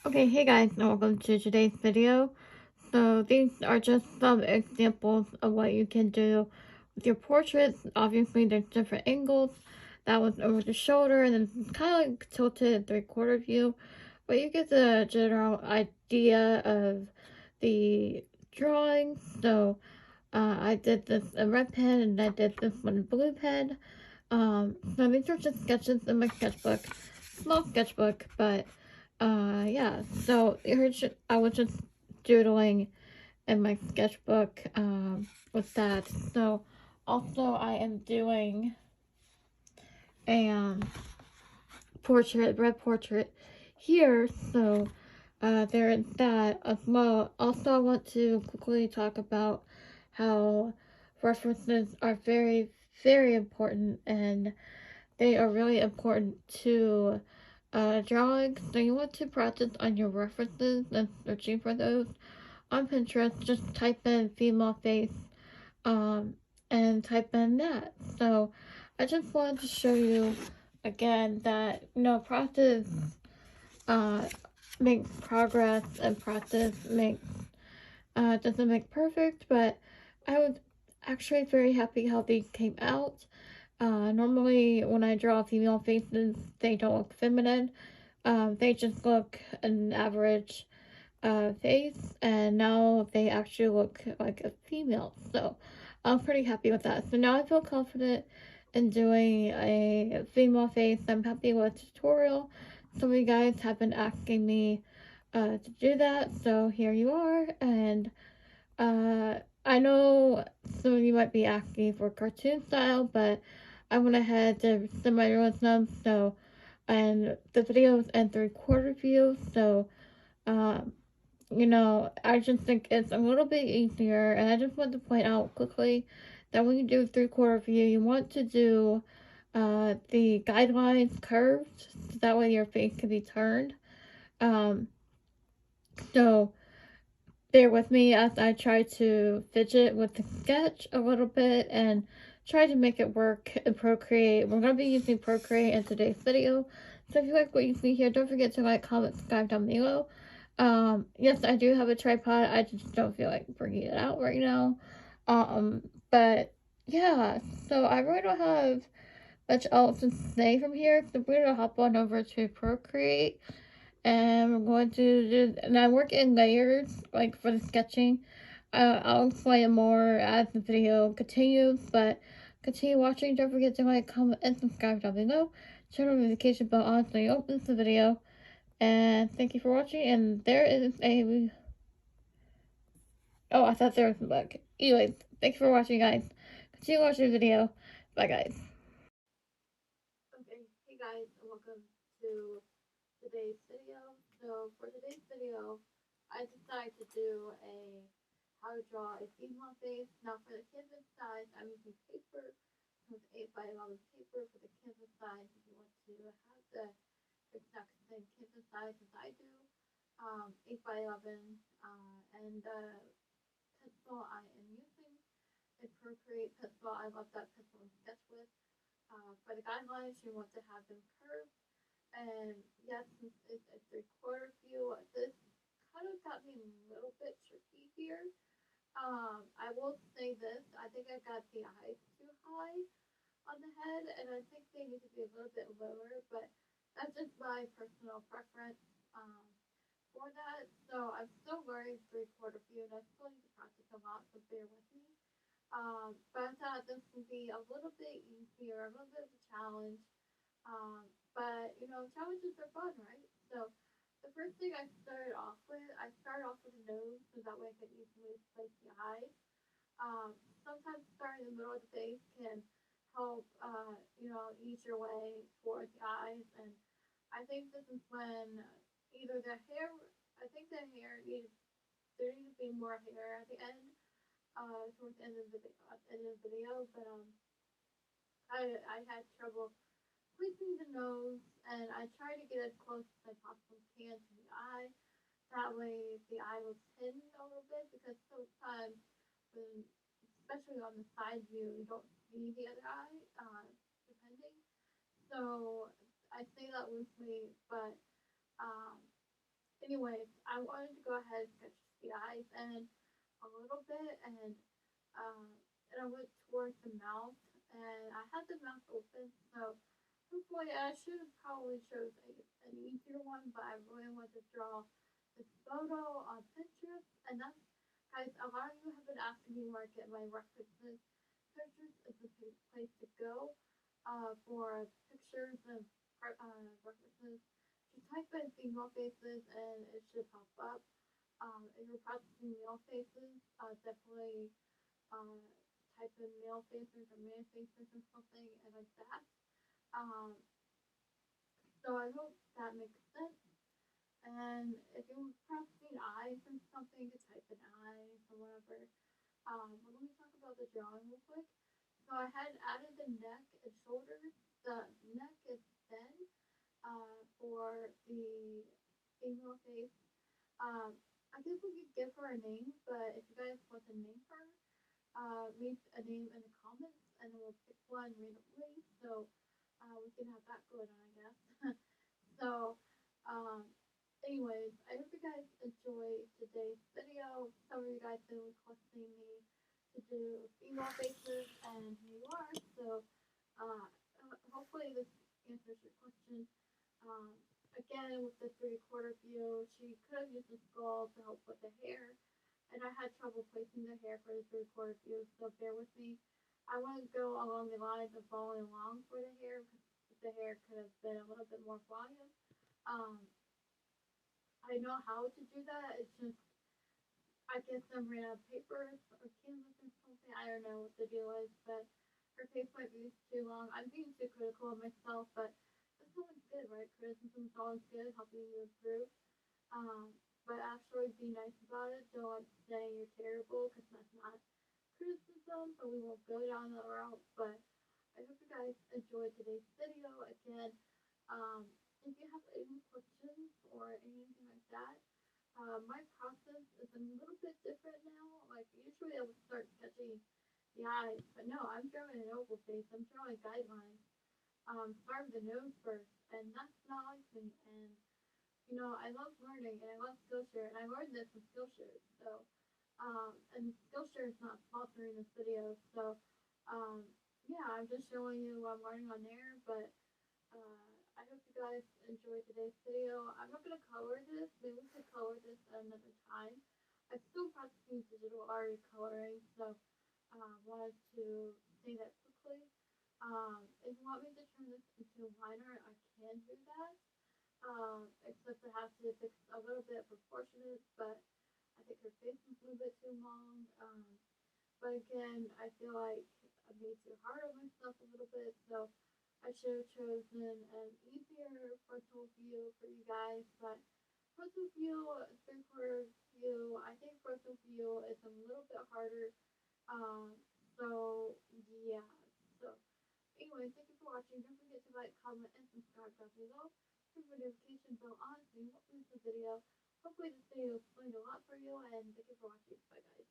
Okay, hey guys, and welcome to today's video. So these are just some examples of what you can do with your portraits. Obviously, there's different angles. That was over the shoulder, and then kind of like tilted 3/4 view. But you get the general idea of the drawing. So I did this in red pen, and I did this one in blue pen. So these are just sketches in my sketchbook, small sketchbook, but yeah. So I was just doodling in my sketchbook with that. So also I am doing a red portrait here. So there is that as well. Also, I want to quickly talk about how references are very, very important, and they are really important to drawing. So you want to practice on your references and searching for those on Pinterest. Just type in female face um, and type in that. So I just wanted to show you again that practice uh, makes progress, and practice makes doesn't make perfect, but I was actually very happy how these came out. Normally, when I draw female faces, they don't look feminine. They just look an average face, and now they actually look like a female. So I'm pretty happy with that. So now I feel confident in doing a female face. I'm happy with the tutorial. Some of you guys have been asking me to do that, so here you are. And I know some of you might be asking for cartoon style, but I went ahead to semi-realism, so, and the video is in 3/4 view, so, um, I just think it's a little bit easier, and I just want to point out quickly that when you do 3/4 view, you want to do the guidelines curved, so that way your face can be turned. Um, so bear with me as I try to fidget with the sketch a little bit and try to make it work in Procreate. We're going to be using Procreate in today's video. So if you like what you see here, don't forget to like, comment, subscribe down below. Yes, I do have a tripod. I just don't feel like bringing it out right now. But yeah, so I really don't have much else to say from here. So we're going to hop on over to Procreate, and we're going to do, and I work in layers, like for the sketching. I'll explain more as the video continues, but continue watching. Don't forget to like, comment, and subscribe down below. Turn the notification bell on so you don't miss the video. And thank you for watching, and there is a, oh, I thought there was a bug. Anyways, thank you for watching, guys. Continue watching the video. Bye, guys. Okay, hey guys, and welcome to today's video. So for today's video, I decided to do a how to draw a female face. Now for the canvas size, I'm using paper. With 8 by 11 paper for the canvas size. If you want to have the exact same canvas size as I do, 8 by 11, and the pencil I am using is Procreate pencil. I love that pencil to sketch with. For the guidelines, you want to have them curved. And yes, since it's a 3/4 view, this kind of got me a little bit tricky here. I will say this, I think I got the eyes too high on the head, and I think they need to be a little bit lower, but that's just my personal preference for that. So I'm still learning 3/4 view, and I still need to practice a lot, so bear with me. But I thought this would be a little bit easier, a little bit of a challenge. But challenges are fun, right? So the first thing I started off with a nose, so that way I could easily place the eyes. Sometimes starting in the middle of the face can help, ease your way towards the eyes. And I think this is when either the hair, I think the hair needs, there needs to be more hair at the end, towards the end of the video, but I had trouble placing the nose, and I try to get as close as I possibly can to the eye. That way, the eye will thin a little bit, because sometimes, when, especially on the side view, you don't see the other eye, depending. So I say that loosely, but um, anyways, I wanted to go ahead and sketch the eyes and a little bit, um, and I went towards the mouth, and I had the mouth open, so hopefully I should have probably chose an easier one, but I really wanted to draw this photo on Pinterest, and that's, guys, a lot of you have been asking me where I get my references. Pinterest is the place to go for pictures and references. Just type in female faces and it should pop up. If you're practicing male faces, definitely uh, type in male faces or man faces or something and like that. Um, so I hope that makes sense. And if you're practicing eyes or something, you type in eyes or whatever. But let me talk about the drawing real quick. So I had added the neck and shoulders. The neck is thin for the female face. I guess we could give her a name, but if you guys want to name her, leave a name in the comments, and then we'll pick one randomly. So we can have that going on, I guess. So, um, anyways, I hope you guys enjoy today's video. Some of you guys have been requesting me to do female faces, and here you are. So, hopefully this answers your question. Um, Again, with the 3/4 view, she could have used the skull to help with the hair, and I had trouble placing the hair for the 3/4 view, so bear with me. I want to go along the lines of following along for the hair, because the hair could have been a little bit more volume. Um, I know how to do that, it's just, I guess I ran out of paper or canvas or something, I don't know what the deal is, but her face might be too long. I'm being too critical of myself, but that's always good, right? Criticism is always good, helping you improve. Um, but actually be nice about it. Don't say you're terrible, because that's not criticism, but we won't go down that route. But I hope you guys enjoyed today's video. Again, if you have any questions or anything like that, my process is a little bit different now. Like, usually I would start sketching the eyes, but no, I'm drawing an oval face. I'm drawing guidelines. Start with the nose first, and that's not like me. And I love learning and I love Skillshare, and I learned this from Skillshare. So, and Skillshare is not sponsoring this video, so um, yeah, I'm just showing you what I'm learning on there. But I hope you guys enjoyed today's video. I'm not gonna color this. Maybe we could color this at another time. I'm still practicing digital art and coloring, so wanted to say that quickly. If you want me to turn this into line art, I can do that. Except I have to fix a little bit proportionate, but I think her face is a little bit too long. But again, I feel like I made too hard on myself a little bit, so I should have chosen an easier frontal view for you guys. But frontal view, 3/4 view, I think frontal view is a little bit harder. Um, so yeah, so anyway, thank you for watching. Don't forget to like, comment, and subscribe down below. Turn the notification bell on so you won't miss the video. Hopefully this video explained a lot for you, and thank you for watching. Bye guys.